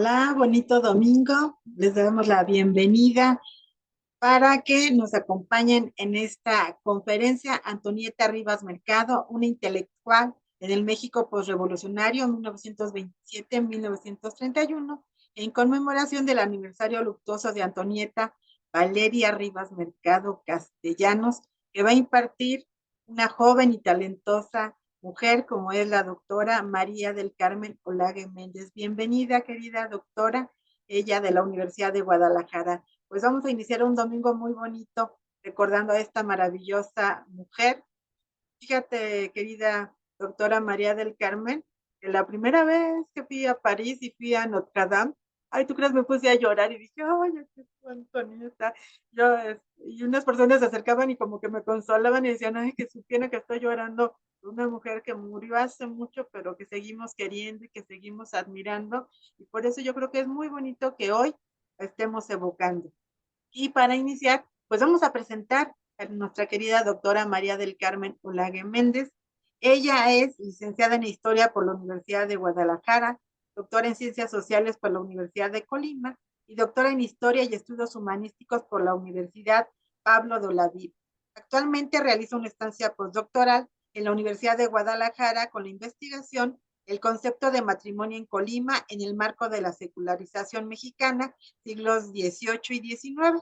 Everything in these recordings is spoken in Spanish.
Hola, bonito domingo. Les damos la bienvenida para que nos acompañen en esta conferencia Antonieta Rivas Mercado, una intelectual en el México posrevolucionario 1927-1931, en conmemoración del aniversario luctuoso de Antonieta Valeria Rivas Mercado Castellanos, que va a impartir una joven y talentosa mujer como es la doctora María del Carmen Olague Méndez. Bienvenida, querida doctora, ella de la Universidad de Guadalajara. Pues vamos a iniciar un domingo muy bonito recordando a esta maravillosa mujer. Fíjate, querida doctora María del Carmen, que la primera vez que fui a París y fui a Notre Dame, ay, ¿tú crees? Me puse a llorar y dije, ay, qué Antonieta. Y unas personas se acercaban y como que me consolaban y decían, ay, que supiera que estoy llorando por una mujer que murió hace mucho, pero que seguimos queriendo y que seguimos admirando. Y por eso yo creo que es muy bonito que hoy estemos evocando. Y para iniciar, pues vamos a presentar a nuestra querida doctora María del Carmen Olague Méndez. Ella es licenciada en Historia por la Universidad de Guadalajara, doctora en Ciencias Sociales por la Universidad de Colima y doctora en Historia y Estudios Humanísticos por la Universidad Pablo de Olavide. Actualmente realiza una estancia postdoctoral en la Universidad de Guadalajara con la investigación el concepto de matrimonio en Colima en el marco de la secularización mexicana, siglos XVIII y XIX.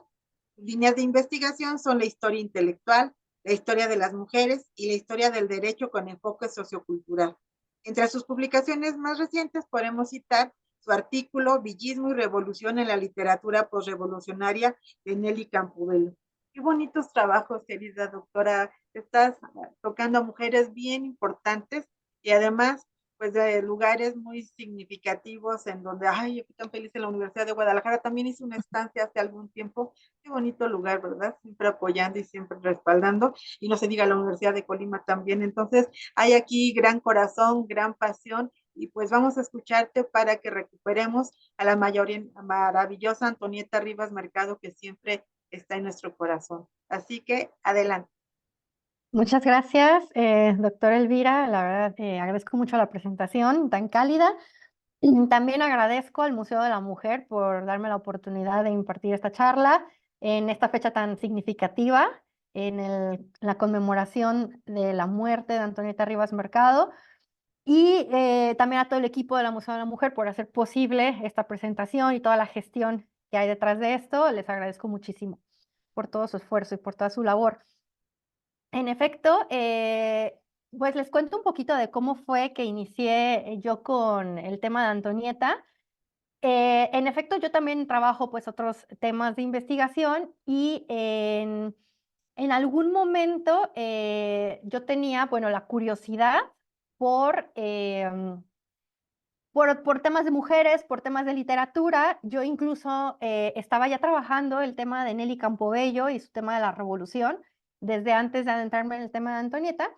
Líneas de investigación son la historia intelectual, la historia de las mujeres y la historia del derecho con enfoque sociocultural. Entre sus publicaciones más recientes podemos citar su artículo Villismo y Revolución en la literatura posrevolucionaria de Nelly Campubello. Qué bonitos trabajos, querida doctora. Estás tocando a mujeres bien importantes y además pues de lugares muy significativos en donde, ay, yo fui tan feliz en la Universidad de Guadalajara, también hice una estancia hace algún tiempo. Qué bonito lugar, ¿verdad? Siempre apoyando y siempre respaldando, y no se diga la Universidad de Colima también. Entonces, hay aquí gran corazón, gran pasión, y pues vamos a escucharte para que recuperemos a la mayoría, maravillosa Antonieta Rivas Mercado, que siempre está en nuestro corazón. Así que, adelante. Muchas gracias, doctora Elvira. La verdad, agradezco mucho la presentación tan cálida. También agradezco al Museo de la Mujer por darme la oportunidad de impartir esta charla en esta fecha tan significativa, la conmemoración de la muerte de Antonieta Rivas Mercado, y también a todo el equipo de la Museo de la Mujer por hacer posible esta presentación y toda la gestión que hay detrás de esto. Les agradezco muchísimo por todo su esfuerzo y por toda su labor. En efecto, pues les cuento un poquito de cómo fue que inicié yo con el tema de Antonieta. En efecto, yo también trabajo pues otros temas de investigación y en algún momento yo tenía, bueno, la curiosidad por, por temas de mujeres, por temas de literatura. Yo incluso estaba ya trabajando el tema de Nelly Campobello y su tema de la revolución desde antes de adentrarme en el tema de Antonieta.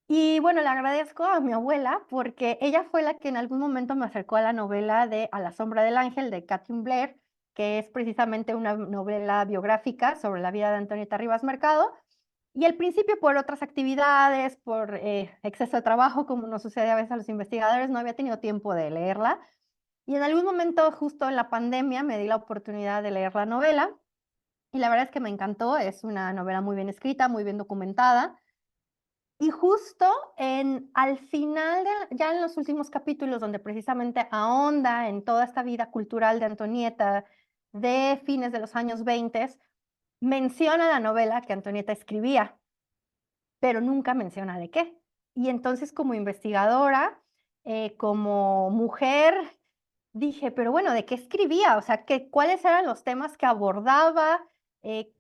Y bueno, le agradezco a mi abuela porque ella fue la que en algún momento me acercó a la novela de A la sombra del ángel de Kathleen Blair, que es precisamente una novela biográfica sobre la vida de Antonieta Rivas Mercado. Y al principio por otras actividades, por exceso de trabajo, como nos sucede a veces a los investigadores, no había tenido tiempo de leerla. Y en algún momento, justo en la pandemia, me di la oportunidad de leer la novela. Y la verdad es que me encantó. Es una novela muy bien escrita, muy bien documentada. Y justo al final, ya en los últimos capítulos, donde precisamente ahonda en toda esta vida cultural de Antonieta de fines de los años 20, menciona la novela que Antonieta escribía, pero nunca menciona de qué. Y entonces, como investigadora, como mujer, dije, pero bueno, ¿de qué escribía? O sea, ¿cuáles eran los temas que abordaba?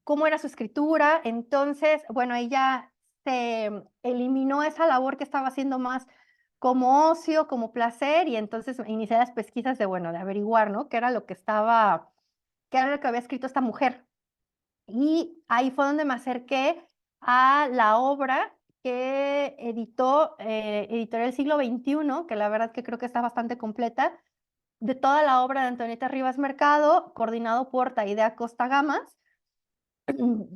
¿Cómo era su escritura? Entonces, bueno, ahí ya se eliminó esa labor que estaba haciendo más como ocio, como placer, y entonces inicié las pesquisas de, bueno, de averiguar, ¿no? Qué era lo que había escrito esta mujer. Y ahí fue donde me acerqué a la obra que editó Editorial Siglo XXI, que la verdad que creo que está bastante completa, de toda la obra de Antonieta Rivas Mercado, coordinado por Taidea Costa Gamas,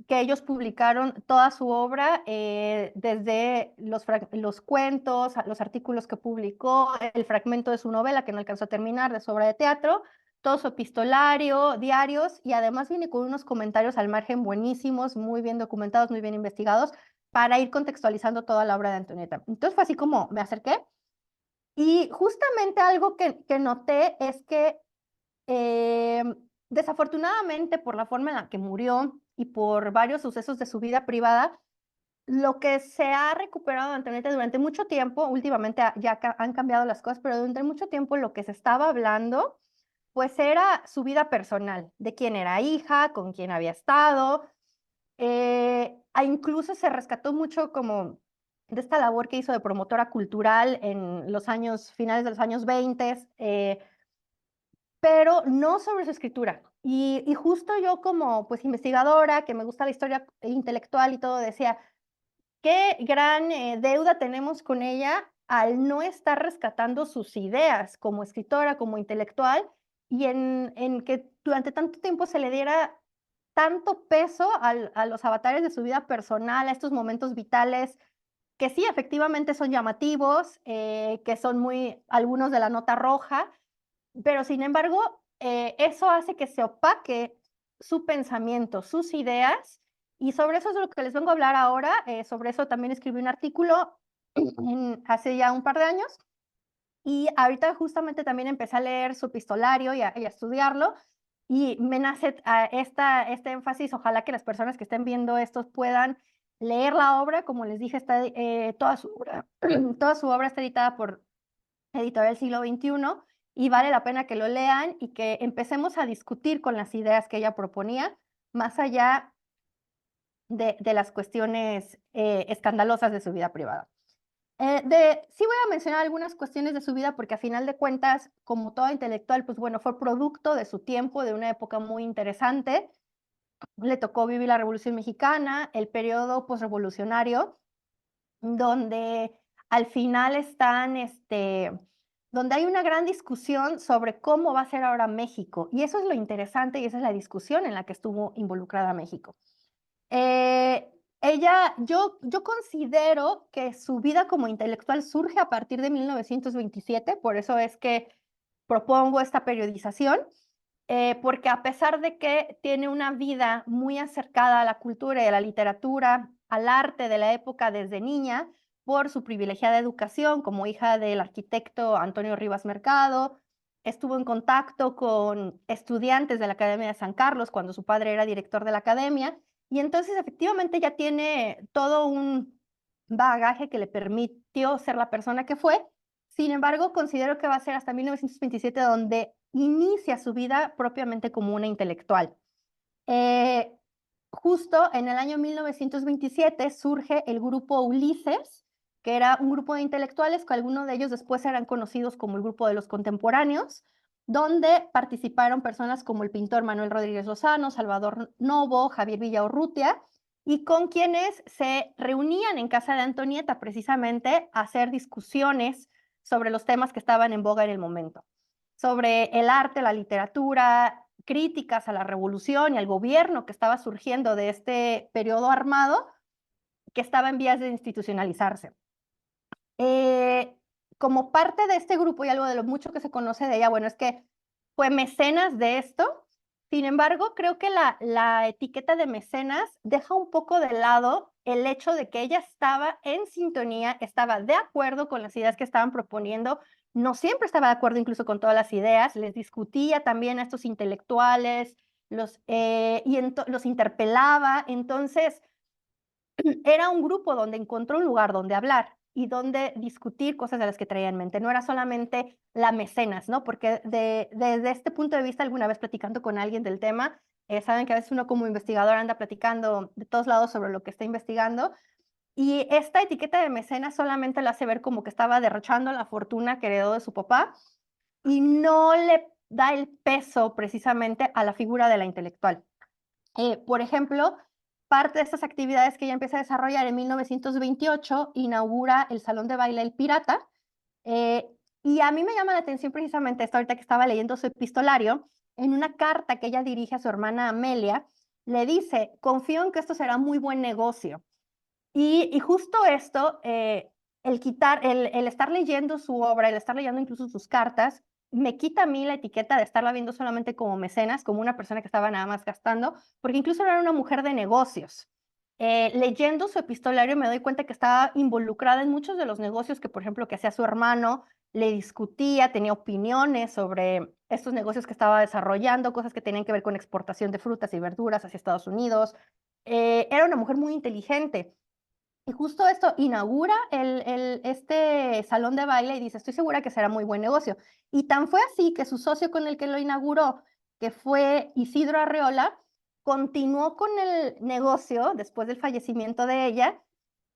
que ellos publicaron toda su obra, desde los cuentos, los artículos que publicó, el fragmento de su novela que no alcanzó a terminar, de su obra de teatro, todo su epistolario, diarios, y además viene con unos comentarios al margen buenísimos, muy bien documentados, muy bien investigados, para ir contextualizando toda la obra de Antonieta. Entonces fue así como me acerqué, y justamente algo que noté es que eh, desafortunadamente por la forma en la que murió y por varios sucesos de su vida privada, lo que se ha recuperado de Antonieta durante mucho tiempo, últimamente ya han cambiado las cosas, pero durante mucho tiempo lo que se estaba hablando, pues era su vida personal, de quién era hija, con quién había estado, incluso se rescató mucho como de esta labor que hizo de promotora cultural en los años, finales de los años 20, pero no sobre su escritura. Y justo yo como pues investigadora, que me gusta la historia intelectual y todo, decía, qué gran deuda tenemos con ella al no estar rescatando sus ideas como escritora, como intelectual, y en que durante tanto tiempo se le diera tanto peso a los avatares de su vida personal, a estos momentos vitales, que sí, efectivamente son llamativos, que son muy, algunos de la nota roja, pero sin embargo, eso hace que se opaque su pensamiento, sus ideas, y sobre eso es de lo que les vengo a hablar ahora. Sobre eso también escribí un artículo hace ya un par de años, y ahorita justamente también empecé a leer su epistolario y a estudiarlo, y me nace este énfasis. Ojalá que las personas que estén viendo esto puedan leer la obra. Como les dije, está, toda su obra, toda su obra está editada por Editorial Siglo XXI, y vale la pena que lo lean y que empecemos a discutir con las ideas que ella proponía, más allá de las cuestiones escandalosas de su vida privada. Sí voy a mencionar algunas cuestiones de su vida porque a final de cuentas, como toda intelectual, pues bueno, fue producto de su tiempo, de una época muy interesante. Le tocó vivir la Revolución Mexicana, el periodo posrevolucionario, donde al final están, donde hay una gran discusión sobre cómo va a ser ahora México. Y eso es lo interesante, y esa es la discusión en la que estuvo involucrada México. Yo considero que su vida como intelectual surge a partir de 1927, por eso es que propongo esta periodización, porque a pesar de que tiene una vida muy acercada a la cultura y a la literatura, al arte de la época desde niña, por su privilegiada educación como hija del arquitecto Antonio Rivas Mercado, estuvo en contacto con estudiantes de la Academia de San Carlos cuando su padre era director de la academia, y entonces efectivamente ya tiene todo un bagaje que le permitió ser la persona que fue. Sin embargo, considero que va a ser hasta 1927 donde inicia su vida propiamente como una intelectual. Eh, Justo en el año 1927 surge el grupo Ulises, que era un grupo de intelectuales que algunos de ellos después eran conocidos como el grupo de los contemporáneos, donde participaron personas como el pintor Manuel Rodríguez Lozano, Salvador Novo, Javier Villaurrutia, y con quienes se reunían en casa de Antonieta precisamente a hacer discusiones sobre los temas que estaban en boga en el momento, sobre el arte, la literatura, críticas a la revolución y al gobierno que estaba surgiendo de este periodo armado que estaba en vías de institucionalizarse. Eh, Como parte de este grupo, y algo de lo mucho que se conoce de ella, bueno, es que fue mecenas de esto. Sin embargo, creo que la etiqueta de mecenas deja un poco de lado el hecho de que ella estaba en sintonía, estaba de acuerdo con las ideas que estaban proponiendo, no siempre estaba de acuerdo incluso con todas las ideas, les discutía también a estos intelectuales, los interpelaba. Entonces, era un grupo donde encontró un lugar donde hablar y donde discutir cosas de las que traía en mente. No era solamente la mecenas, ¿no? Porque desde este punto de vista, alguna vez platicando con alguien del tema, saben que a veces uno como investigador anda platicando de todos lados sobre lo que está investigando, y esta etiqueta de mecenas solamente la hace ver como que estaba derrochando la fortuna que heredó de su papá, y no le da el peso precisamente a la figura de la intelectual. Por ejemplo, parte de estas actividades que ella empieza a desarrollar en 1928, inaugura el Salón de Baile El Pirata, eh, y a mí me llama la atención precisamente esto ahorita que estaba leyendo su epistolario. En una carta que ella dirige a su hermana Amelia, le dice: confío en que esto será muy buen negocio. Y justo esto, el estar leyendo su obra, el estar leyendo incluso sus cartas, me quita a mí la etiqueta de estarla viendo solamente como mecenas, como una persona que estaba nada más gastando, porque incluso era una mujer de negocios. Leyendo su epistolario me doy cuenta que estaba involucrada en muchos de los negocios que, por ejemplo, que hacía su hermano, le discutía, tenía opiniones sobre estos negocios que estaba desarrollando, cosas que tenían que ver con exportación de frutas y verduras hacia Estados Unidos. Era una mujer muy inteligente. Y justo esto inaugura este salón de baile y dice, estoy segura que será muy buen negocio. Y tan fue así que su socio con el que lo inauguró, que fue Isidro Arreola, continuó con el negocio después del fallecimiento de ella,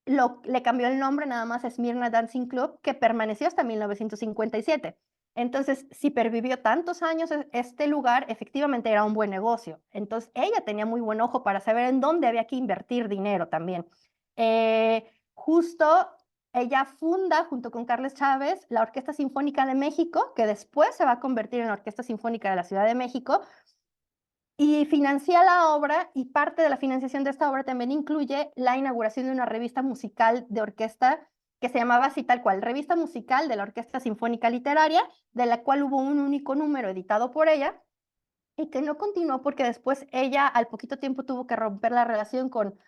le cambió el nombre nada más a Smyrna Dancing Club, que permaneció hasta 1957. Entonces, si pervivió tantos años este lugar, efectivamente era un buen negocio. Entonces, ella tenía muy buen ojo para saber en dónde había que invertir dinero también. Justo ella funda, junto con Carlos Chávez, la Orquesta Sinfónica de México, que después se va a convertir en la Orquesta Sinfónica de la Ciudad de México, y financia la obra, y parte de la financiación de esta obra también incluye la inauguración de una revista musical de orquesta que se llamaba así tal cual, Revista Musical de la Orquesta Sinfónica Literaria, de la cual hubo un único número editado por ella, y que no continuó porque después ella al poquito tiempo tuvo que romper la relación con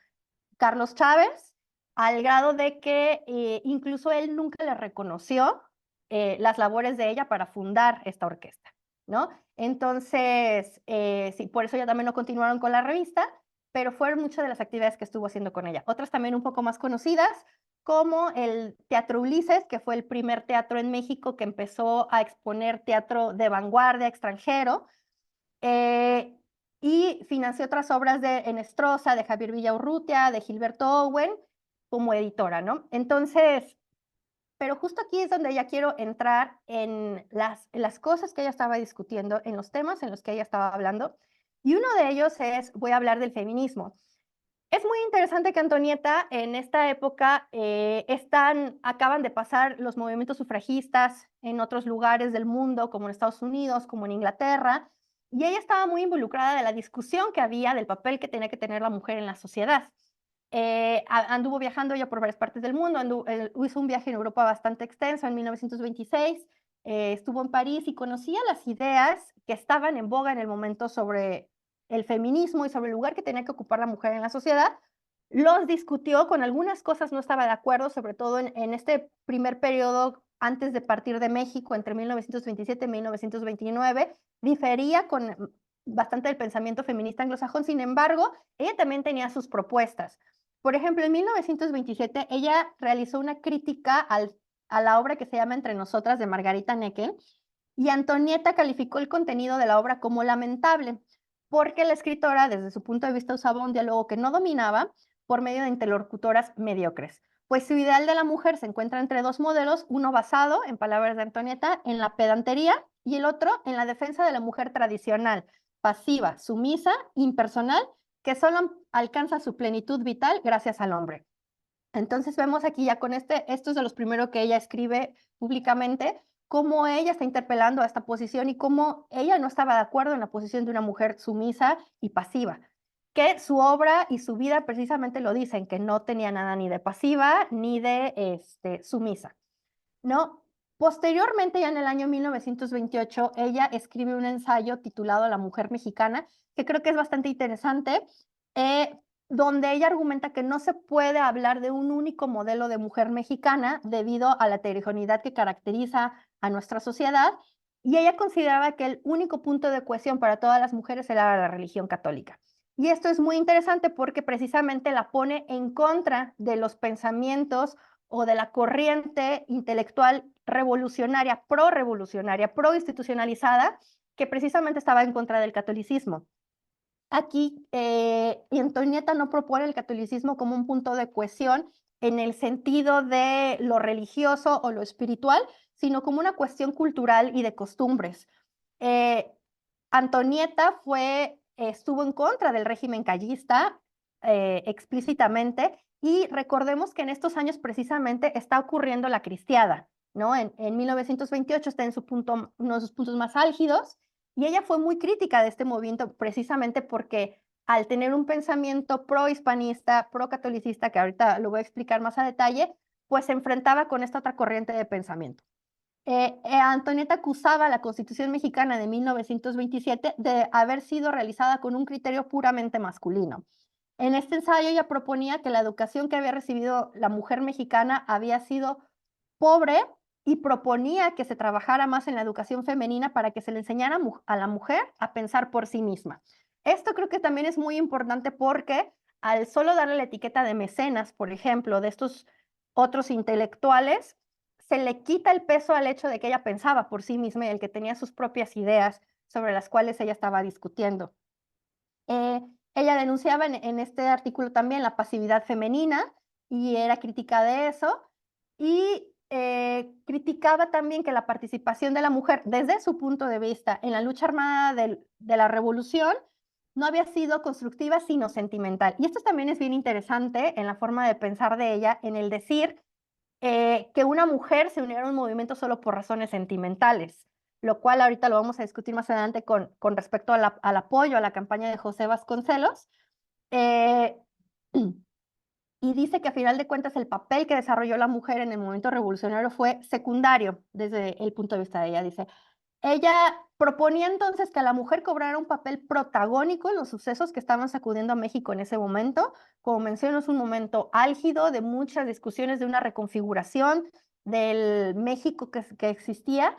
Carlos Chávez, al grado de que incluso él nunca le reconoció las labores de ella para fundar esta orquesta, ¿no? Entonces, sí, por eso ya también no continuaron con la revista, pero fueron muchas de las actividades que estuvo haciendo con ella. Otras también un poco más conocidas, como el Teatro Ulises, que fue el primer teatro en México que empezó a exponer teatro de vanguardia extranjero, eh, y financió otras obras de Enestrosa, de Javier Villaurrutia, de Gilberto Owen, como editora, ¿no? Entonces, pero justo aquí es donde ya quiero entrar en las cosas que ella estaba discutiendo, en los temas en los que ella estaba hablando, y uno de ellos es, voy a hablar del feminismo. Es muy interesante que Antonieta en esta época acaban de pasar los movimientos sufragistas en otros lugares del mundo, como en Estados Unidos, como en Inglaterra, y ella estaba muy involucrada de la discusión que había del papel que tenía que tener la mujer en la sociedad. Anduvo viajando ella por varias partes del mundo, hizo un viaje en Europa bastante extenso en 1926, estuvo en París y conocía las ideas que estaban en boga en el momento sobre el feminismo y sobre el lugar que tenía que ocupar la mujer en la sociedad. Los discutió, con algunas cosas no estaba de acuerdo, sobre todo en este primer periodo antes de partir de México, entre 1927 y 1929, difería con bastante del pensamiento feminista anglosajón. Sin embargo, ella también tenía sus propuestas. Por ejemplo, en 1927 ella realizó una crítica a la obra que se llama Entre Nosotras de Margarita Neckel, y Antonieta calificó el contenido de la obra como lamentable, porque la escritora, desde su punto de vista, usaba un diálogo que no dominaba por medio de interlocutoras mediocres. Pues su ideal de la mujer se encuentra entre dos modelos, uno basado, en palabras de Antonieta, en la pedantería, y el otro en la defensa de la mujer tradicional, pasiva, sumisa, impersonal, que solo alcanza su plenitud vital gracias al hombre. Entonces vemos aquí ya con esto es de los primeros que ella escribe públicamente, cómo ella está interpelando a esta posición y cómo ella no estaba de acuerdo en la posición de una mujer sumisa y pasiva, que su obra y su vida precisamente lo dicen, que no tenía nada ni de pasiva ni de sumisa, ¿no? Posteriormente, ya en el año 1928, ella escribe un ensayo titulado La mujer mexicana, que creo que es bastante interesante, eh, donde ella argumenta que no se puede hablar de un único modelo de mujer mexicana debido a la heterogeneidad que caracteriza a nuestra sociedad, y ella consideraba que el único punto de cohesión para todas las mujeres era la religión católica. Y esto es muy interesante porque precisamente la pone en contra de los pensamientos o de la corriente intelectual revolucionaria, pro-institucionalizada, que precisamente estaba en contra del catolicismo. Aquí, Antonieta no propone el catolicismo como un punto de cohesión en el sentido de lo religioso o lo espiritual, sino como una cuestión cultural y de costumbres. Eh, Antonieta estuvo en contra del régimen callista explícitamente, y recordemos que en estos años precisamente está ocurriendo la cristiada, ¿no? En 1928 está en uno de sus puntos más álgidos, y ella fue muy crítica de este movimiento precisamente porque al tener un pensamiento pro-hispanista, pro-catolicista, que ahorita lo voy a explicar más a detalle, pues se enfrentaba con esta otra corriente de pensamiento. Antonieta acusaba a la Constitución mexicana de 1927 de haber sido realizada con un criterio puramente masculino. En este ensayo ella proponía que la educación que había recibido la mujer mexicana había sido pobre y proponía que se trabajara más en la educación femenina para que se le enseñara a la mujer a pensar por sí misma. Esto creo que también es muy importante porque al solo darle la etiqueta de mecenas, por ejemplo, de estos otros intelectuales, se le quita el peso al hecho de que ella pensaba por sí misma y el que tenía sus propias ideas sobre las cuales ella estaba discutiendo. Ella denunciaba en este artículo también la pasividad femenina y era crítica de eso. Y criticaba también que la participación de la mujer, desde su punto de vista, en la lucha armada de la revolución, no había sido constructiva, sino sentimental. Y esto también es bien interesante en la forma de pensar de ella, en el decir que una mujer se uniera a un movimiento solo por razones sentimentales, lo cual ahorita lo vamos a discutir más adelante con respecto al apoyo a la campaña de José Vasconcelos. Eh, y dice que a final de cuentas el papel que desarrolló la mujer en el movimiento revolucionario fue secundario desde el punto de vista de ella. Dice, ella proponía entonces que la mujer cobrara un papel protagónico en los sucesos que estaban sacudiendo a México en ese momento. Como menciono, es un momento álgido de muchas discusiones de una reconfiguración del México que existía,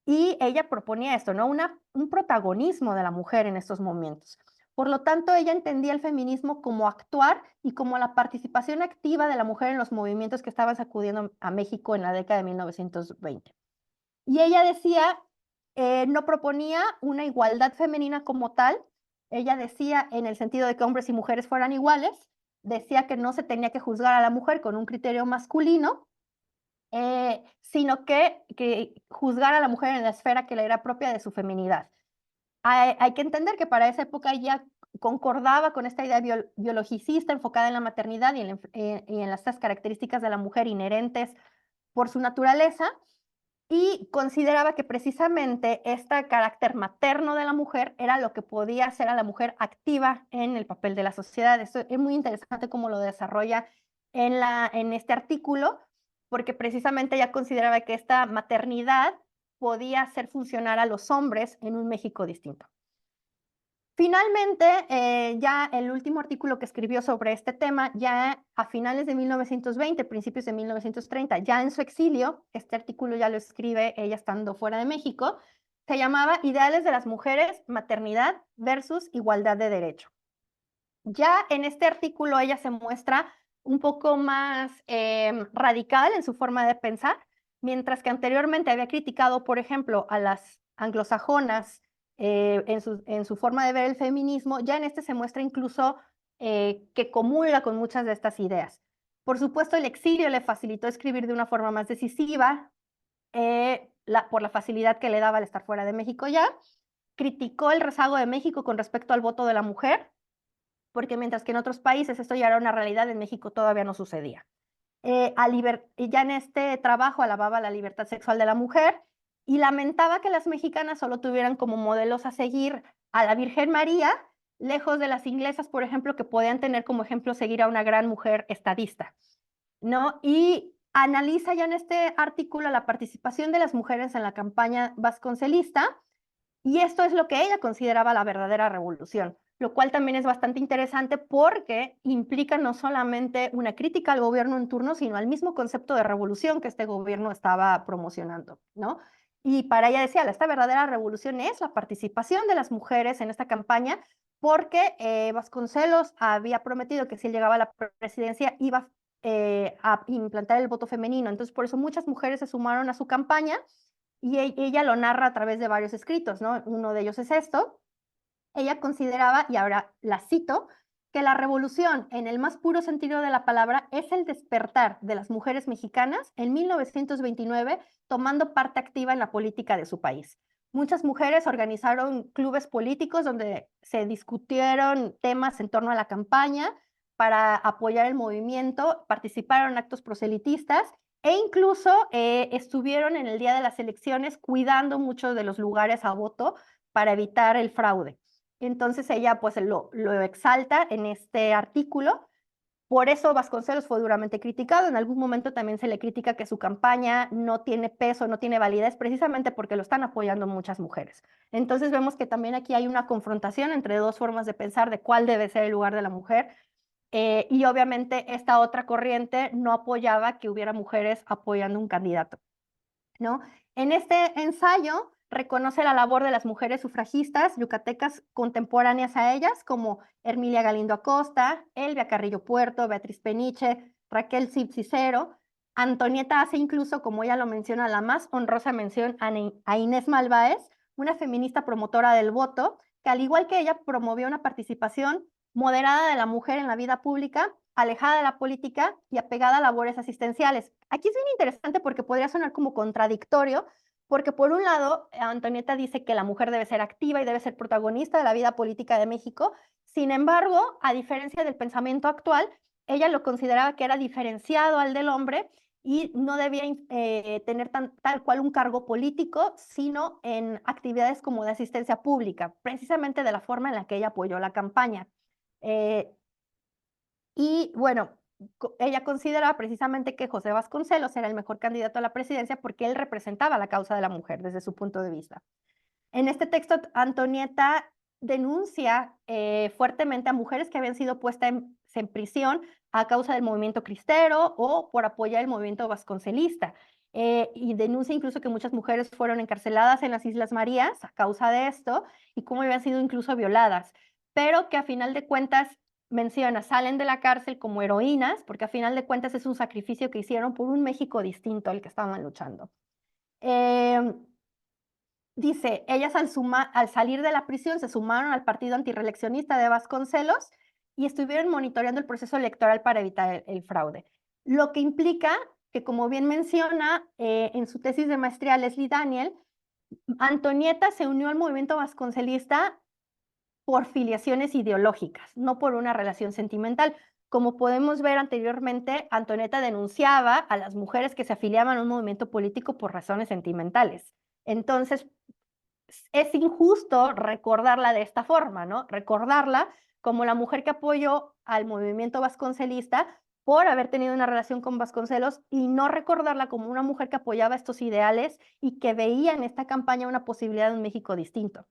y ella proponía esto, ¿no? Un protagonismo de la mujer en estos momentos. Por lo tanto, ella entendía el feminismo como actuar y como la participación activa de la mujer en los movimientos que estaban sacudiendo a México en la década de 1920. Y ella decía, no proponía una igualdad femenina como tal, ella decía en el sentido de que hombres y mujeres fueran iguales, decía que no se tenía que juzgar a la mujer con un criterio masculino, sino que juzgar a la mujer en la esfera que le era propia de su feminidad. Hay que entender que para esa época ella concordaba con esta idea biologicista enfocada en la maternidad y en las características de la mujer inherentes por su naturaleza, y consideraba que precisamente este carácter materno de la mujer era lo que podía hacer a la mujer activa en el papel de la sociedad. Esto es muy interesante cómo lo desarrolla en este artículo, porque precisamente ella consideraba que esta maternidad podía hacer funcionar a los hombres en un México distinto. Finalmente, ya el último artículo que escribió sobre este tema, ya a finales de 1920, principios de 1930, ya en su exilio, este artículo ya lo escribe ella estando fuera de México, se llamaba Ideales de las mujeres, maternidad versus igualdad de derecho. Ya en este artículo ella se muestra un poco más radical en su forma de pensar, mientras que anteriormente había criticado, por ejemplo, a las anglosajonas en su forma de ver el feminismo. Ya en este se muestra incluso que comulga con muchas de estas ideas. Por supuesto, el exilio le facilitó escribir de una forma más decisiva, por la facilidad que le daba al estar fuera de México ya. Criticó el rezago de México con respecto al voto de la mujer, porque mientras que en otros países esto ya era una realidad, en México todavía no sucedía. Ya en este trabajo alababa la libertad sexual de la mujer y lamentaba que las mexicanas solo tuvieran como modelos a seguir a la Virgen María, lejos de las inglesas, por ejemplo, que podían tener como ejemplo seguir a una gran mujer estadista, ¿no? Y analiza ya en este artículo la participación de las mujeres en la campaña vasconcelista, y esto es lo que ella consideraba la verdadera revolución, lo cual también es bastante interesante porque implica no solamente una crítica al gobierno en turno, sino al mismo concepto de revolución que este gobierno estaba promocionando, ¿no? Y para ella decía, esta verdadera revolución es la participación de las mujeres en esta campaña, porque Vasconcelos había prometido que si él llegaba a la presidencia iba a implantar el voto femenino. Entonces, por eso muchas mujeres se sumaron a su campaña, y ella lo narra a través de varios escritos, ¿no? Uno de ellos es esto. Ella consideraba, y ahora la cito, que la revolución, en el más puro sentido de la palabra, es el despertar de las mujeres mexicanas en 1929, tomando parte activa en la política de su país. Muchas mujeres organizaron clubes políticos donde se discutieron temas en torno a la campaña para apoyar el movimiento, participaron en actos proselitistas e incluso estuvieron en el día de las elecciones cuidando muchos de los lugares a voto para evitar el fraude. Entonces ella pues lo exalta en este artículo, Por eso Vasconcelos fue duramente criticado. En algún momento también se le critica que su campaña no tiene peso, no tiene validez, precisamente porque lo están apoyando muchas mujeres. Entonces vemos que también aquí hay una confrontación entre dos formas de pensar de cuál debe ser el lugar de la mujer. Y obviamente esta otra corriente no apoyaba que hubiera mujeres apoyando un candidato, ¿no? En este ensayo reconoce la labor de las mujeres sufragistas yucatecas contemporáneas a ellas, como Hermilia Galindo Acosta, Elvia Carrillo Puerto, Beatriz Peniche, Raquel Cid Cicero. Antonieta hace incluso, como ella lo menciona, la más honrosa mención a Inés Malváez, una feminista promotora del voto, que al igual que ella promovió una participación moderada de la mujer en la vida pública, alejada de la política y apegada a labores asistenciales. Aquí es bien interesante porque podría sonar como contradictorio, porque por un lado, Antonieta dice que la mujer debe ser activa y debe ser protagonista de la vida política de México. Sin embargo, a diferencia del pensamiento actual, ella lo consideraba que era diferenciado al del hombre y no debía tener tal cual un cargo político, sino en actividades como de asistencia pública, precisamente de la forma en la que ella apoyó la campaña. Eh, y bueno, ella consideraba precisamente que José Vasconcelos era el mejor candidato a la presidencia porque él representaba la causa de la mujer desde su punto de vista. En este texto, Antonieta denuncia fuertemente a mujeres que habían sido puestas en prisión a causa del movimiento cristero o por apoyar el movimiento vasconcelista. Y denuncia incluso que muchas mujeres fueron encarceladas en las Islas Marías a causa de esto y cómo habían sido incluso violadas, pero que a final de cuentas menciona, salen de la cárcel como heroínas, porque a final de cuentas es un sacrificio que hicieron por un México distinto al que estaban luchando. Dice, ellas al salir de la prisión se sumaron al partido antirreeleccionista de Vasconcelos y estuvieron monitoreando el proceso electoral para evitar el fraude. Lo que implica que, como bien menciona en su tesis de maestría Leslie Daniel, Antonieta se unió al movimiento vasconcelista por filiaciones ideológicas, no por una relación sentimental. Como podemos ver anteriormente, Antonieta denunciaba a las mujeres que se afiliaban a un movimiento político por razones sentimentales. Entonces, es injusto recordarla de esta forma, ¿no? Recordarla como la mujer que apoyó al movimiento vasconcelista por haber tenido una relación con Vasconcelos y no recordarla como una mujer que apoyaba estos ideales y que veía en esta campaña una posibilidad de un México distinto.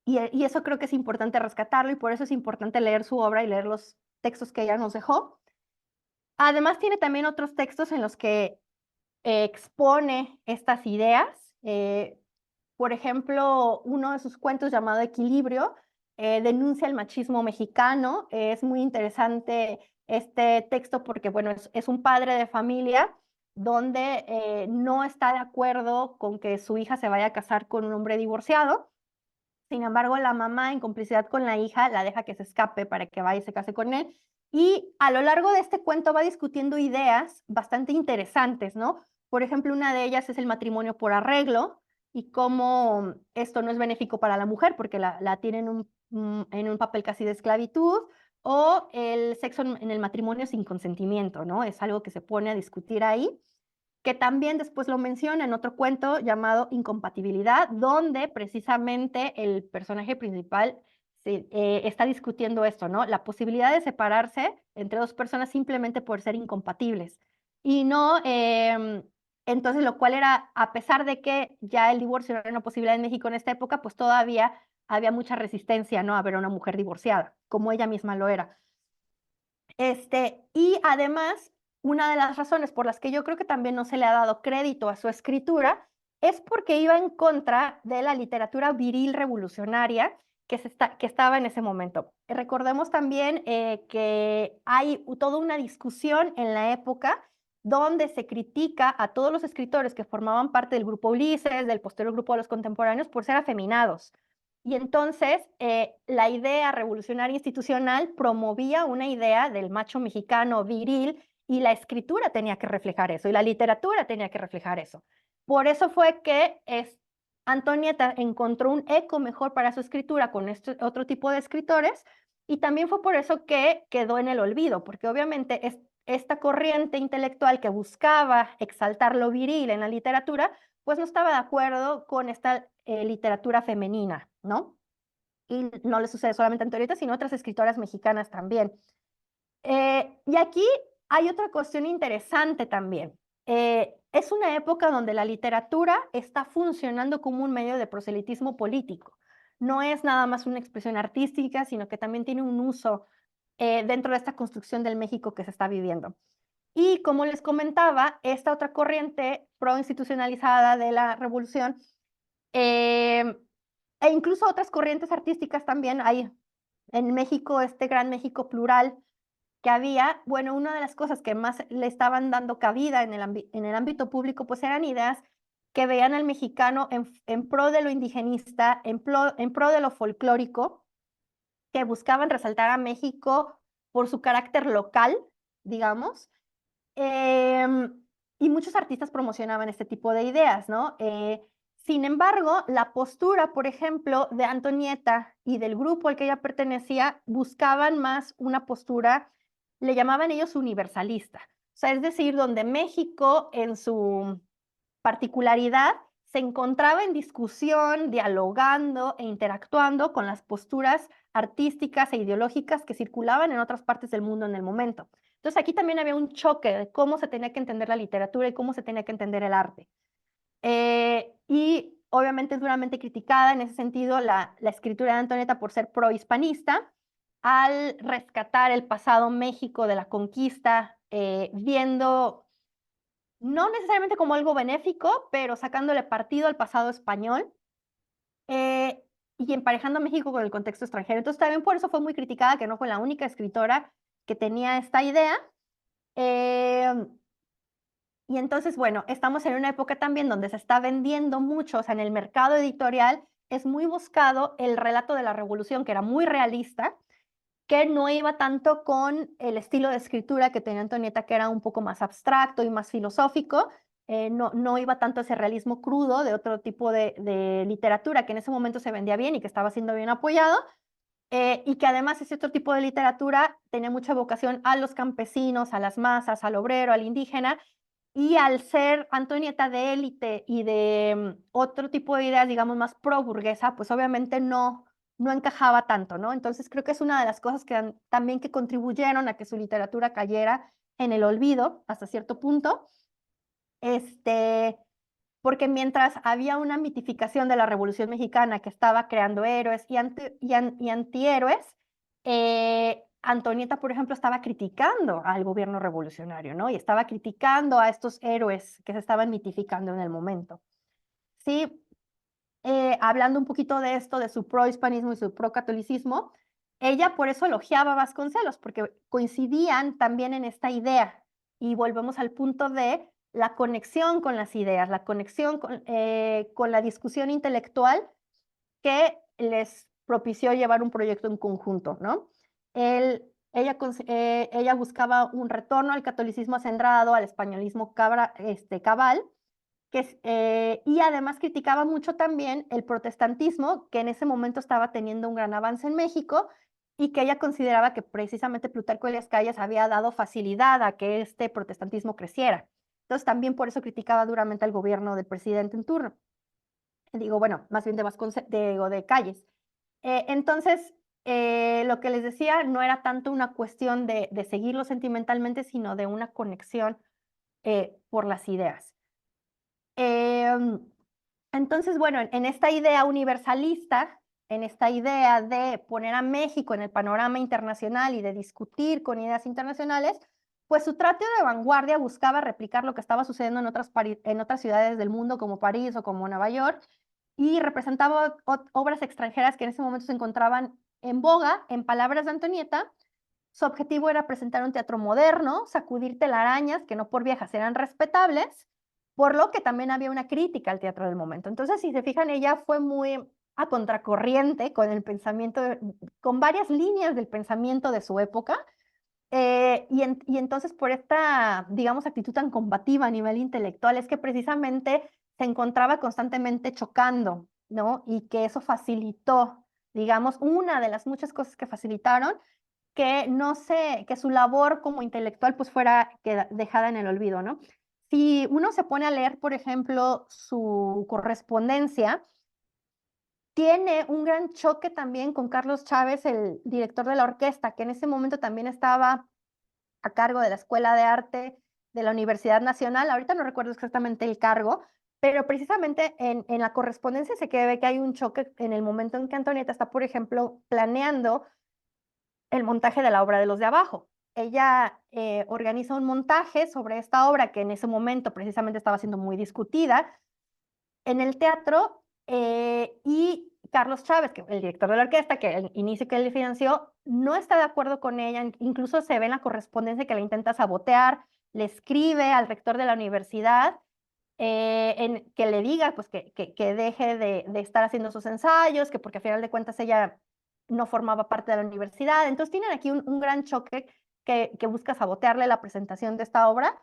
Y eso creo que es importante rescatarlo y por eso es importante leer su obra y leer los textos que ella nos dejó. Además, tiene también otros textos en los que expone estas ideas. Por ejemplo, uno de sus cuentos llamado Equilibrio denuncia el machismo mexicano. Es muy interesante este texto porque, bueno, es un padre de familia donde no está de acuerdo con que su hija se vaya a casar con un hombre divorciado. Sin embargo, la mamá, en complicidad con la hija, la deja que se escape para que vaya y se case con él. Y a lo largo de este cuento va discutiendo ideas bastante interesantes, ¿no? Por ejemplo, una de ellas es el matrimonio por arreglo y cómo esto no es benéfico para la mujer porque la tienen en un papel casi de esclavitud, o el sexo en el matrimonio sin consentimiento, ¿no? Es algo que se pone a discutir ahí, que también después lo menciona en otro cuento llamado Incompatibilidad, donde precisamente el personaje principal está discutiendo esto, ¿no? La posibilidad de separarse entre dos personas simplemente por ser incompatibles. Y no, entonces lo cual era, a pesar de que ya el divorcio era una posibilidad en México en esta época, pues todavía había mucha resistencia, ¿no? A ver a una mujer divorciada, como ella misma lo era. Y además, una de las razones por las que yo creo que también no se le ha dado crédito a su escritura es porque iba en contra de la literatura viril revolucionaria que estaba en ese momento. Recordemos también que hay toda una discusión en la época donde se critica a todos los escritores que formaban parte del grupo Ulises, del posterior grupo de los contemporáneos, por ser afeminados. Y entonces la idea revolucionaria institucional promovía una idea del macho mexicano viril y la escritura tenía que reflejar eso y la literatura tenía que reflejar eso. Por eso fue que Antonieta encontró un eco mejor para su escritura con este otro tipo de escritores y también fue por eso que quedó en el olvido, porque obviamente esta corriente intelectual que buscaba exaltar lo viril en la literatura, pues no estaba de acuerdo con esta literatura femenina, ¿no? y no le sucede solamente a Antonieta, sino a otras escritoras mexicanas también. Y aquí hay otra cuestión interesante también. Es una época donde la literatura está funcionando como un medio de proselitismo político. No es nada más una expresión artística, sino que también tiene un uso dentro de esta construcción del México que se está viviendo. Y como les comentaba, esta otra corriente pro-institucionalizada de la revolución, eh, e incluso otras corrientes artísticas también, hay en México este gran México plural que había, bueno, una de las cosas que más le estaban dando cabida en el ámbito público, pues eran ideas que veían al mexicano en pro de lo indigenista, en pro de lo folclórico, que buscaban resaltar a México por su carácter local, digamos, y muchos artistas promocionaban este tipo de ideas, ¿no? Sin embargo, la postura, por ejemplo, de Antonieta y del grupo al que ella pertenecía, buscaban más una postura, le llamaban ellos universalista. O sea, es decir, donde México en su particularidad se encontraba en discusión, dialogando e interactuando con las posturas artísticas e ideológicas que circulaban en otras partes del mundo en el momento. Entonces aquí también había un choque de cómo se tenía que entender la literatura y cómo se tenía que entender el arte. Y obviamente es duramente criticada en ese sentido la escritura de Antonieta por ser prohispanista, al rescatar el pasado México de la conquista, viendo no necesariamente como algo benéfico, pero sacándole partido al pasado español, eh, y emparejando a México con el contexto extranjero. Entonces, también por eso fue muy criticada, que no fue la única escritora que tenía esta idea. Y entonces, bueno, estamos en una época también donde se está vendiendo mucho, o sea, en el mercado editorial es muy buscado el relato de la revolución, que era muy realista, que no iba tanto con el estilo de escritura que tenía Antonieta, que era un poco más abstracto y más filosófico. No iba tanto ese realismo crudo de otro tipo de literatura que en ese momento se vendía bien y que estaba siendo bien apoyado, y que además ese otro tipo de literatura tenía mucha vocación a los campesinos, a las masas, al obrero, al indígena, y al ser Antonieta de élite y de otro tipo de ideas, digamos, más pro burguesa, pues obviamente no encajaba tanto, ¿no? Entonces creo que es una de las cosas que también que contribuyeron a que su literatura cayera en el olvido hasta cierto punto, este, porque mientras había una mitificación de la Revolución Mexicana que estaba creando héroes y antihéroes, Antonieta, por ejemplo, estaba criticando al gobierno revolucionario, ¿no? Y estaba criticando a estos héroes que se estaban mitificando en el momento. Sí, hablando un poquito de esto, de su prohispanismo y su procatolicismo, ella por eso elogiaba a Vasconcelos, porque coincidían también en esta idea. Y volvemos al punto de la conexión con las ideas, la conexión con la discusión intelectual que les propició llevar un proyecto en conjunto, ¿no? Ella buscaba un retorno al catolicismo centrado, al españolismo cabal, y además criticaba mucho también el protestantismo, que en ese momento estaba teniendo un gran avance en México y que ella consideraba que precisamente Plutarco Elías Calles había dado facilidad a que este protestantismo creciera. Entonces también por eso criticaba duramente al gobierno del presidente en turno. Digo, bueno, más bien de Calles. Entonces, lo que les decía no era tanto una cuestión de seguirlo sentimentalmente, sino de una conexión por las ideas. Em, entonces, bueno, en esta idea universalista, en esta idea de poner a México en el panorama internacional y de discutir con ideas internacionales, pues su trato de vanguardia buscaba replicar lo que estaba sucediendo en otras ciudades del mundo como París o como Nueva York, y representaba obras extranjeras que en ese momento se encontraban en boga. En palabras de Antonieta, su objetivo era presentar un teatro moderno, sacudir telarañas que no por viejas eran respetables, por lo que también había una crítica al teatro del momento. Entonces, si se fijan, ella fue muy a contracorriente con el pensamiento, con varias líneas del pensamiento de su época, y entonces por esta, digamos, actitud tan combativa a nivel intelectual es que precisamente se encontraba constantemente chocando, ¿no? Y que eso facilitó, digamos, una de las muchas cosas que facilitaron que no sé, que su labor como intelectual pues fuera dejada en el olvido, ¿no? Si uno se pone a leer, por ejemplo, su correspondencia, tiene un gran choque también con Carlos Chávez, el director de la orquesta, que en ese momento también estaba a cargo de la Escuela de Arte de la Universidad Nacional. Ahorita no recuerdo exactamente el cargo, pero precisamente en la correspondencia se ve que hay un choque en el momento en que Antonieta está, por ejemplo, planeando el montaje de la obra de los de abajo. Ella organiza un montaje sobre esta obra que en ese momento precisamente estaba siendo muy discutida en el teatro, y Carlos Chávez, que el director de la orquesta, que el inicio que él financió, no está de acuerdo con ella. Incluso se ve en la correspondencia que la intenta sabotear, le escribe al rector de la universidad que le diga pues, que deje de estar haciendo sus ensayos, que porque a final de cuentas ella no formaba parte de la universidad. Entonces tienen aquí un gran choque que busca sabotearle la presentación de esta obra.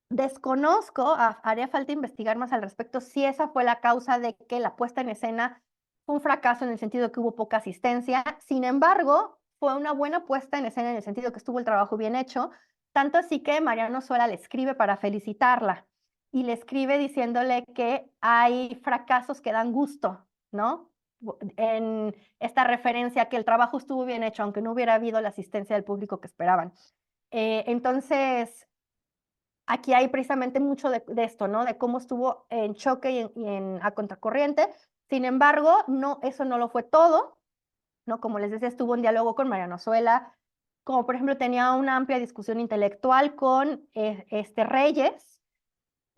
Desconozco, haría falta investigar más al respecto si esa fue la causa de que la puesta en escena fue un fracaso en el sentido de que hubo poca asistencia. Sin embargo, fue una buena puesta en escena en el sentido que estuvo el trabajo bien hecho, tanto así que Mariano Suela le escribe para felicitarla y le escribe diciéndole que hay fracasos que dan gusto, ¿no? En esta referencia a que el trabajo estuvo bien hecho, aunque no hubiera habido la asistencia del público que esperaban. Entonces, aquí hay precisamente mucho de esto, ¿no? De cómo estuvo en choque a contracorriente. Sin embargo, no, eso no lo fue todo, ¿no? Como les decía, estuvo en diálogo con Mariano Zuela, como por ejemplo tenía una amplia discusión intelectual con Reyes.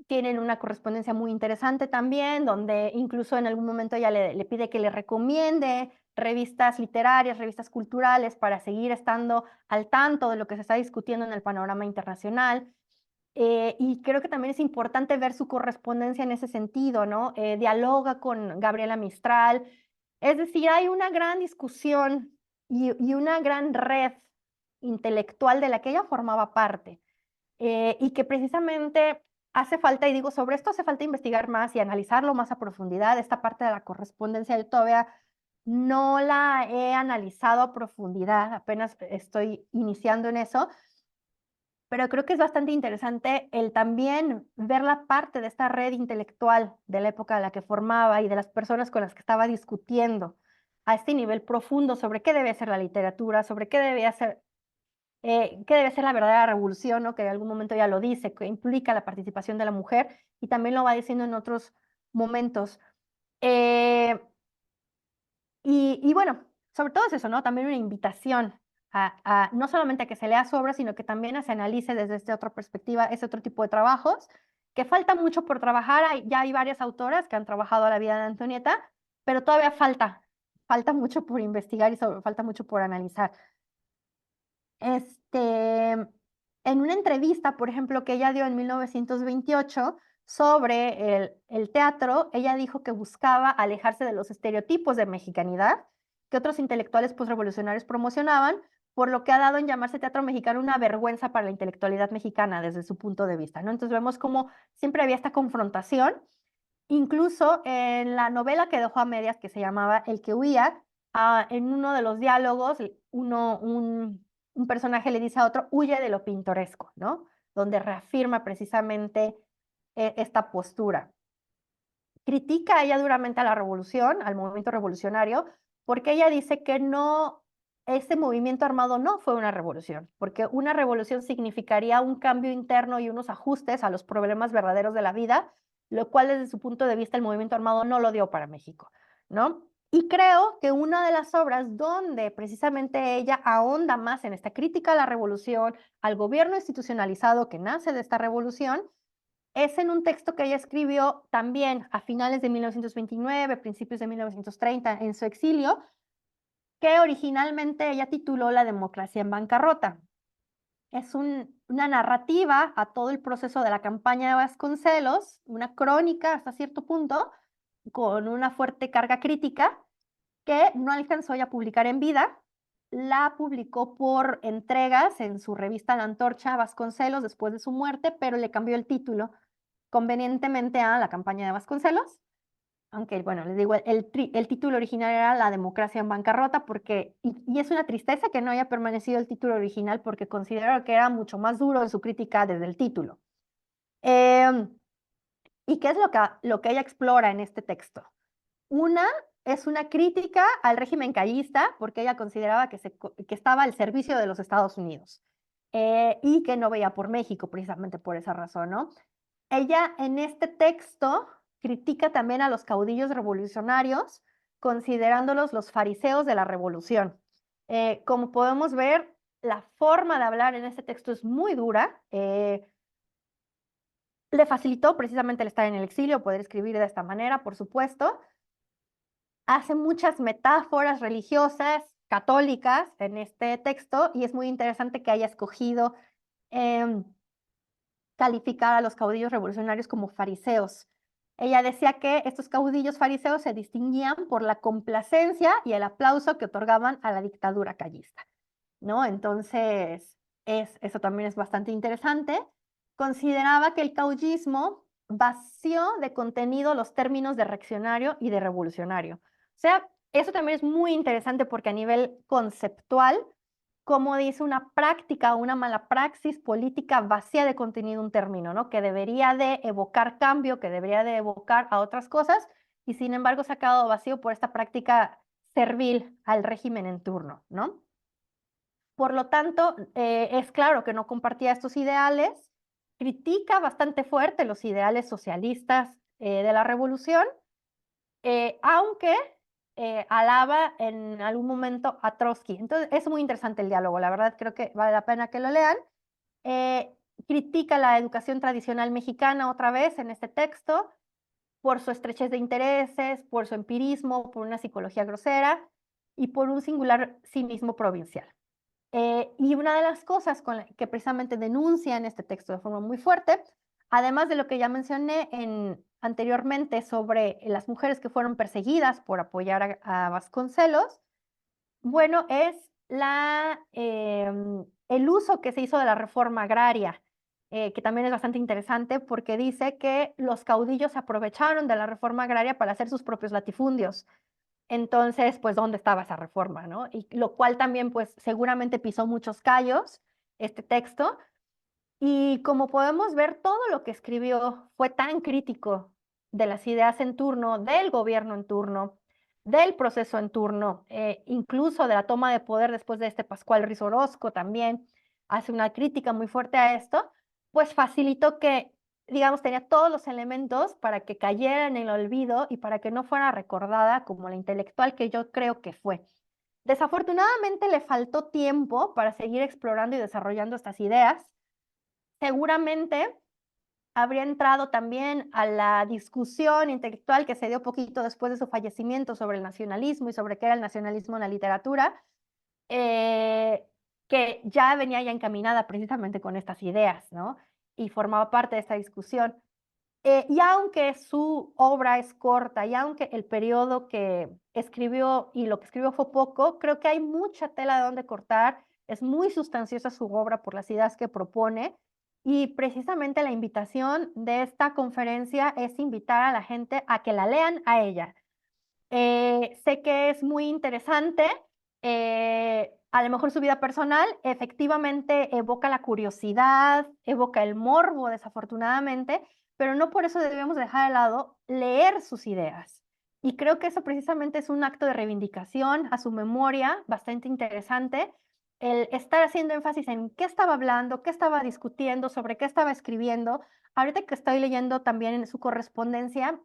Tienen una correspondencia muy interesante también, donde incluso en algún momento ella le pide que le recomiende revistas literarias, revistas culturales, para seguir estando al tanto de lo que se está discutiendo en el panorama internacional. Y creo que también es importante ver su correspondencia en ese sentido, ¿no? Dialoga con Gabriela Mistral. Es decir, hay una gran discusión y una gran red intelectual de la que ella formaba parte, y que precisamente hace falta, y digo, sobre esto hace falta investigar más y analizarlo más a profundidad. Esta parte de la correspondencia yo todavía no la he analizado a profundidad, apenas estoy iniciando en eso, pero creo que es bastante interesante el también ver la parte de esta red intelectual de la época a la que formaba y de las personas con las que estaba discutiendo a este nivel profundo sobre qué debe ser la literatura, sobre qué debe ser la verdadera revolución, ¿no? Que en algún momento ya lo dice, que implica la participación de la mujer, y también lo va diciendo en otros momentos. Eh, y bueno, sobre todo es eso, ¿no? También una invitación no solamente a que se lea su obra, sino que también se analice desde esta otra perspectiva, ese otro tipo de trabajos, que falta mucho por trabajar. Ya hay varias autoras que han trabajado la vida de Antonieta, pero todavía falta mucho por investigar y falta mucho por analizar. En una entrevista, por ejemplo, que ella dio en 1928 sobre el teatro, ella dijo que buscaba alejarse de los estereotipos de mexicanidad que otros intelectuales postrevolucionarios promocionaban, por lo que ha dado en llamarse teatro mexicano una vergüenza para la intelectualidad mexicana desde su punto de vista, ¿no? Entonces vemos cómo siempre había esta confrontación. Incluso en la novela que dejó a medias, que se llamaba El que huía, en uno de los diálogos, un personaje le dice a otro, huye de lo pintoresco, ¿no? Donde reafirma precisamente esta postura. Critica ella duramente a la revolución, al movimiento revolucionario, porque ella dice que no, ese movimiento armado no fue una revolución, porque una revolución significaría un cambio interno y unos ajustes a los problemas verdaderos de la vida, lo cual desde su punto de vista el movimiento armado no lo dio para México, ¿no? Y creo que una de las obras donde precisamente ella ahonda más en esta crítica a la revolución, al gobierno institucionalizado que nace de esta revolución, es en un texto que ella escribió también a finales de 1929, principios de 1930, en su exilio, que originalmente ella tituló La democracia en bancarrota. Es una narrativa a todo el proceso de la campaña de Vasconcelos, una crónica hasta cierto punto, con una fuerte carga crítica, que no alcanzó ya a publicar en vida. La publicó por entregas en su revista La Antorcha Vasconcelos después de su muerte, pero le cambió el título convenientemente a la campaña de Vasconcelos, aunque, bueno, les digo, el título original era La democracia en bancarrota, y es una tristeza que no haya permanecido el título original, porque considero que era mucho más duro en su crítica desde el título. ¿Y qué es lo que ella explora en este texto? Una, es una crítica al régimen callista, porque ella consideraba que estaba al servicio de los Estados Unidos, y que no veía por México, precisamente por esa razón, ¿no? Ella en este texto critica también a los caudillos revolucionarios, considerándolos los fariseos de la revolución. Como podemos ver, la forma de hablar en este texto es muy dura. Le facilitó precisamente el estar en el exilio, poder escribir de esta manera, por supuesto. Hace muchas metáforas religiosas, católicas, en este texto, y es muy interesante que haya escogido em, calificar a los caudillos revolucionarios como fariseos. Ella decía que estos caudillos fariseos se distinguían por la complacencia y el aplauso que otorgaban a la dictadura callista, ¿no? Entonces, eso también es bastante interesante. Consideraba que el caudillismo vació de contenido los términos de reaccionario y de revolucionario. O sea, eso también es muy interesante porque a nivel conceptual, como dice una práctica o una mala praxis política vacía de contenido un término, ¿no? Que debería de evocar cambio, que debería de evocar a otras cosas, y sin embargo se ha quedado vacío por esta práctica servil al régimen en turno, ¿no? Por lo tanto, es claro que no compartía estos ideales, critica bastante fuerte los ideales socialistas de la revolución, aunque alaba en algún momento a Trotsky. Entonces, es muy interesante el diálogo, la verdad creo que vale la pena que lo lean. Eh, Critica la educación tradicional mexicana otra vez en este texto, por su estrechez de intereses, por su empirismo, por una psicología grosera y por un singular cinismo provincial. Y una de las cosas que precisamente denuncia en este texto de forma muy fuerte, además de lo que ya mencioné anteriormente sobre las mujeres que fueron perseguidas por apoyar a Vasconcelos, bueno, es el uso que se hizo de la reforma agraria, que también es bastante interesante porque dice que los caudillos se aprovecharon de la reforma agraria para hacer sus propios latifundios. Entonces, pues, ¿dónde estaba esa reforma, no? Y lo cual también, pues, seguramente pisó muchos callos, este texto. Y como podemos ver, todo lo que escribió fue tan crítico de las ideas en turno, del gobierno en turno, del proceso en turno, incluso de la toma de poder después de este Pascual Ruiz Orozco también hace una crítica muy fuerte a esto, pues facilitó que, digamos, tenía todos los elementos para que cayera en el olvido y para que no fuera recordada como la intelectual que yo creo que fue. Desafortunadamente le faltó tiempo para seguir explorando y desarrollando estas ideas. Seguramente habría entrado también a la discusión intelectual que se dio poquito después de su fallecimiento sobre el nacionalismo y sobre qué era el nacionalismo en la literatura, eh, que ya venía ya encaminada precisamente con estas ideas, ¿no? Y formaba parte de esta discusión. Y aunque su obra es corta, y aunque el periodo que escribió y lo que escribió fue poco, creo que hay mucha tela de donde cortar. Es muy sustanciosa su obra por las ideas que propone. Y precisamente la invitación de esta conferencia es invitar a la gente a que la lean a ella. Sé que es muy interesante, a lo mejor su vida personal efectivamente evoca la curiosidad, evoca el morbo, desafortunadamente, pero no por eso debemos dejar de lado leer sus ideas. Y creo que eso precisamente es un acto de reivindicación a su memoria bastante interesante, el estar haciendo énfasis en qué estaba hablando, qué estaba discutiendo, sobre qué estaba escribiendo. Ahorita que estoy leyendo también en su correspondencia,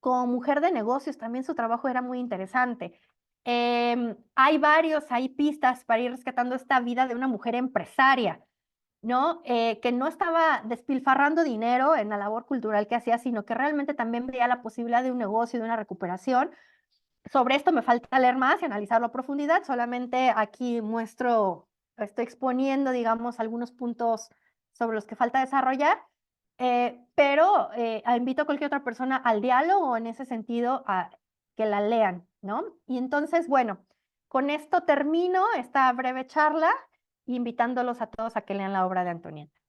como mujer de negocios, también su trabajo era muy interesante. Hay pistas para ir rescatando esta vida de una mujer empresaria, ¿no? Que no estaba despilfarrando dinero en la labor cultural que hacía, sino que realmente también veía la posibilidad de un negocio, de una recuperación. Sobre esto me falta leer más y analizarlo a profundidad. Solamente aquí estoy exponiendo, digamos, algunos puntos sobre los que falta desarrollar, pero invito a cualquier otra persona al diálogo en ese sentido a que la lean, ¿no? Y entonces, bueno, con esto termino esta breve charla, invitándolos a todos a que lean la obra de Antonieta.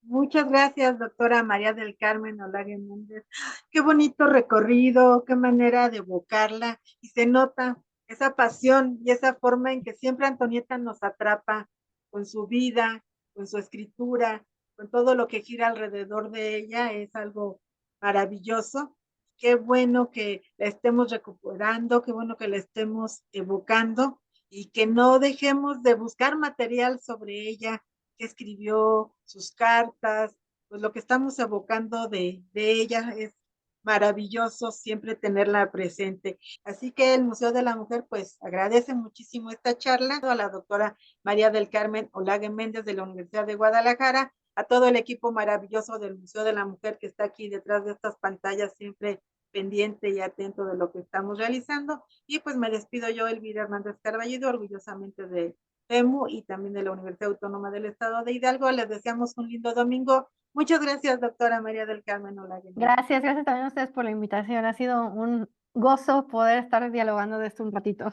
Muchas gracias, doctora María del Carmen Olario Méndez. Qué bonito recorrido, qué manera de evocarla. Y se nota esa pasión y esa forma en que siempre Antonieta nos atrapa con su vida, con su escritura, con todo lo que gira alrededor de ella. Es algo maravilloso. qué bueno que la estemos recuperando, qué bueno que la estemos evocando y que no dejemos de buscar material sobre ella, que escribió, sus cartas, pues lo que estamos evocando de ella es maravilloso siempre tenerla presente. Así que el Museo de la Mujer pues agradece muchísimo esta charla a la doctora María del Carmen Olague Méndez de la Universidad de Guadalajara, a todo el equipo maravilloso del Museo de la Mujer que está aquí detrás de estas pantallas, siempre pendiente y atento de lo que estamos realizando. Y pues me despido yo, Elvira Hernández Carballido, orgullosamente de FEMU y también de la Universidad Autónoma del Estado de Hidalgo. Les deseamos un lindo domingo. Muchas gracias, doctora María del Carmen Olague. Gracias, gracias también a ustedes por la invitación. Ha sido un gozo poder estar dialogando de esto un ratito.